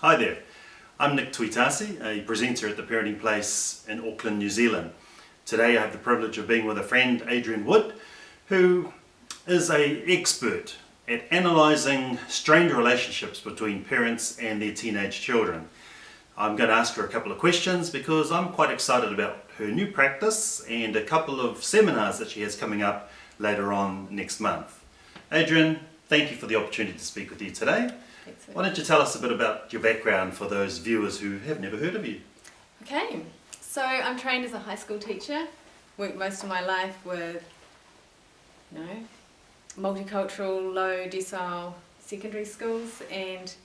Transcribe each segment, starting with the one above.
Hi there, I'm Nick Tuitasi, a presenter at the Parenting Place in Auckland, New Zealand. Today I have the privilege of being with a friend, Adrienne Wood, who is an expert at analysing strained relationships between parents and their teenage children. I'm going to ask her a couple of questions because I'm quite excited about her new practice and a couple of seminars that she has coming up later on next month. Adrienne, thank you for the opportunity to speak with you today. Why don't you tell us a bit about your background for those viewers who have never heard of you? Okay, so I'm trained as a high school teacher, worked most of my life with, multicultural, low decile secondary schools, and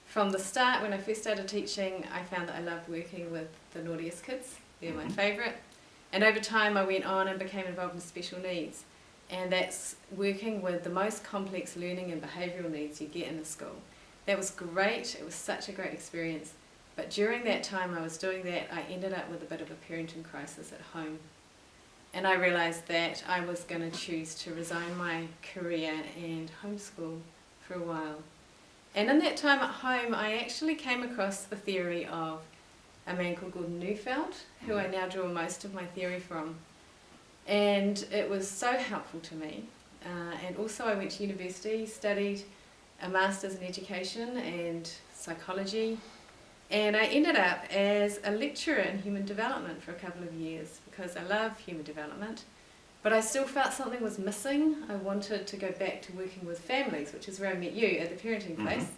from the start, when I first started teaching, I found that I loved working with the naughtiest kids. They're my favourite. And over time I went on and became involved in special needs. And that's working with the most complex learning and behavioural needs you get in a school. That was great, it was such a great experience. But during that time I was doing that, I ended up with a bit of a parenting crisis at home. And I realised that I was going to choose to resign my career and homeschool for a while. And in that time at home I actually came across the theory of a man called Gordon Neufeld, who I now draw most of my theory from. And it was so helpful to me. And also I went to university, studied a master's in education and psychology, and I ended up as a lecturer in human development for a couple of years because I love human development, but I still felt something was missing. I wanted to go back to working with families, which is where I met you at the Parenting Place.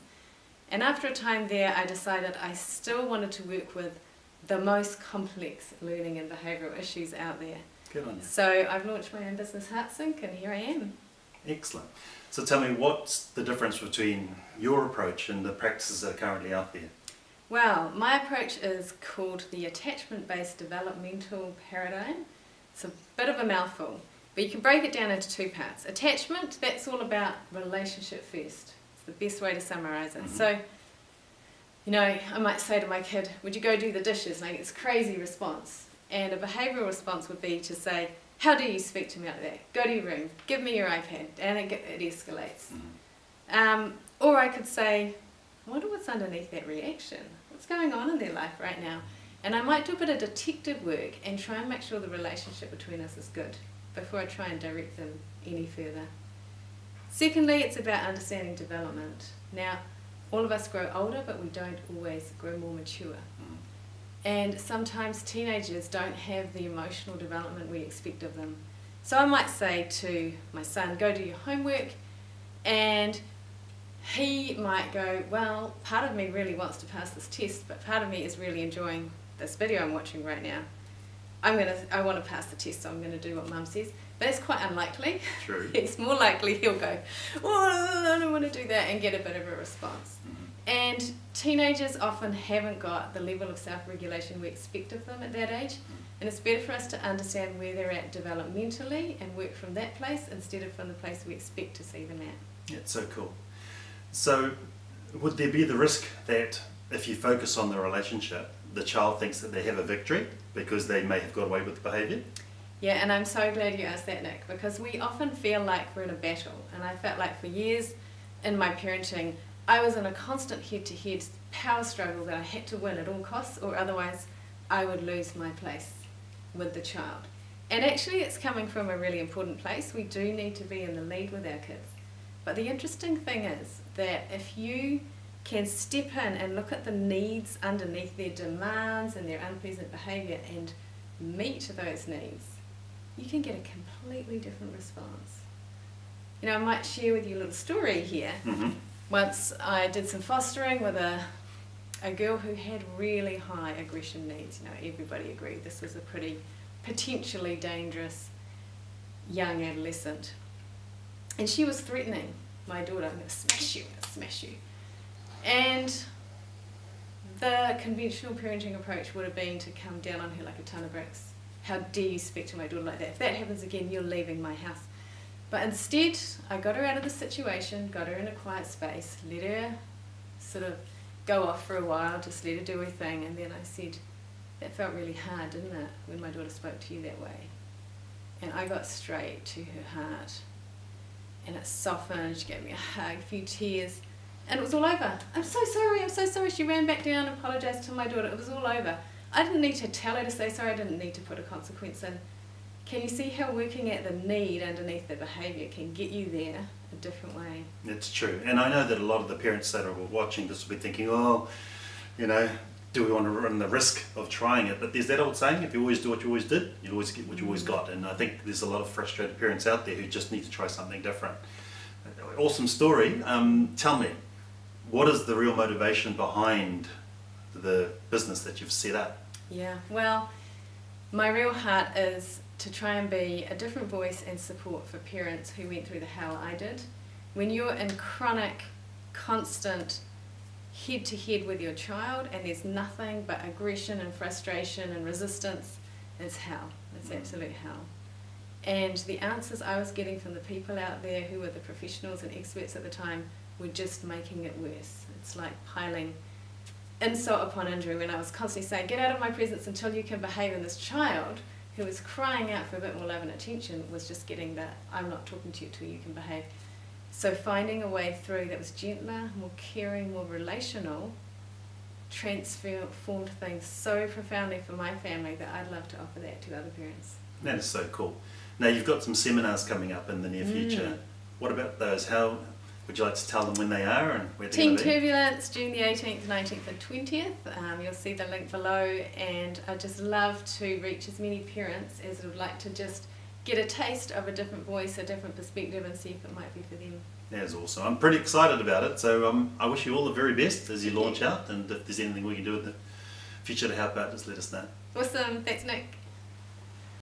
And after a time there I decided I still wanted to work with the most complex learning and behavioural issues out there. Good on you. So I've launched my own business, Heartsync, and here I am. Excellent. So tell me, what's the difference between your approach and the practices that are currently out there? Well, my approach is called the attachment-based developmental paradigm. It's a bit of a mouthful, but you can break it down into two parts. Attachment, that's all about relationship first. It's the best way to summarise it. So, I might say to my kid, would you go do the dishes? And I get this crazy response. And a behavioural response would be to say, how do you speak to me like that? Go to your room, give me your iPad, and it escalates. Or I could say, I wonder what's underneath that reaction. What's going on in their life right now? And I might do a bit of detective work and try and make sure the relationship between us is good before I try and direct them any further. Secondly, it's about understanding development. Now, all of us grow older, but we don't always grow more mature. And sometimes teenagers don't have the emotional development we expect of them. So I might say to my son, go do your homework, and he might go, well, part of me really wants to pass this test, but part of me is really enjoying this video I'm watching right now. I want to pass the test, so I'm going to do what Mum says. But it's quite unlikely. True. It's more likely he'll go, oh, I don't want to do that, and get a bit of a response. And teenagers often haven't got the level of self-regulation we expect of them at that age, and it's better for us to understand where they're at developmentally and work from that place instead of from the place we expect to see them at. Yeah, it's so cool. So would there be the risk that if you focus on the relationship, the child thinks that they have a victory because they may have got away with the behaviour? Yeah, and I'm so glad you asked that, Nick, because we often feel like we're in a battle, and I felt like for years in my parenting I was in a constant head-to-head power struggle that I had to win at all costs, or otherwise I would lose my place with the child. And actually it's coming from a really important place. We do need to be in the lead with our kids. But the interesting thing is that if you can step in and look at the needs underneath their demands and their unpleasant behaviour and meet those needs, you can get a completely different response. I might share with you a little story here. Once I did some fostering with a girl who had really high aggression needs. Everybody agreed this was a pretty potentially dangerous young adolescent. And she was threatening my daughter, I'm going to smash you, I'm going to smash you. And the conventional parenting approach would have been to come down on her like a ton of bricks. How dare you speak to my daughter like that? If that happens again, you're leaving my house. But instead, I got her out of the situation, got her in a quiet space, let her sort of go off for a while, just let her do her thing, and then I said, that felt really hard, didn't it, when my daughter spoke to you that way? And I got straight to her heart, and it softened. She gave me a hug, a few tears, and it was all over. I'm so sorry, she ran back down and apologised to my daughter. It was all over. I didn't need to tell her to say sorry. I didn't need to put a consequence in. Can you see how working at the need underneath the behaviour can get you there a different way? It's true. And I know that a lot of the parents that are watching this will be thinking, oh, you know, do we want to run the risk of trying it? But there's that old saying, if you always do what you always did, you'll always get what you always got. And I think there's a lot of frustrated parents out there who just need to try something different. Awesome story. Tell me, what is the real motivation behind the business that you've set up? Yeah, well, my real heart is to try and be a different voice and support for parents who went through the hell I did. When you're in chronic, constant head-to-head with your child and there's nothing but aggression and frustration and resistance, it's hell. It's absolute hell. And the answers I was getting from the people out there who were the professionals and experts at the time were just making it worse. It's like piling insult upon injury when I was constantly saying, get out of my presence until you can behave. And this child who was crying out for a bit more love and attention was just getting that, I'm not talking to you till you can behave. So finding a way through that was gentler, more caring, more relational, transformed things so profoundly for my family that I'd love to offer that to other parents. That is so cool. Now you've got some seminars coming up in the near future. What about those? How would you like to tell them when they are and where they're Teen going to be? Turbulence, June the 18th, 19th and 20th. You'll see the link below, and I'd just love to reach as many parents as would like to just get a taste of a different voice, a different perspective, and see if it might be for them. That's awesome. I'm pretty excited about it, so I wish you all the very best as you launch out, and if there's anything we can do in the future to help out, just let us know. Awesome, thanks Nick.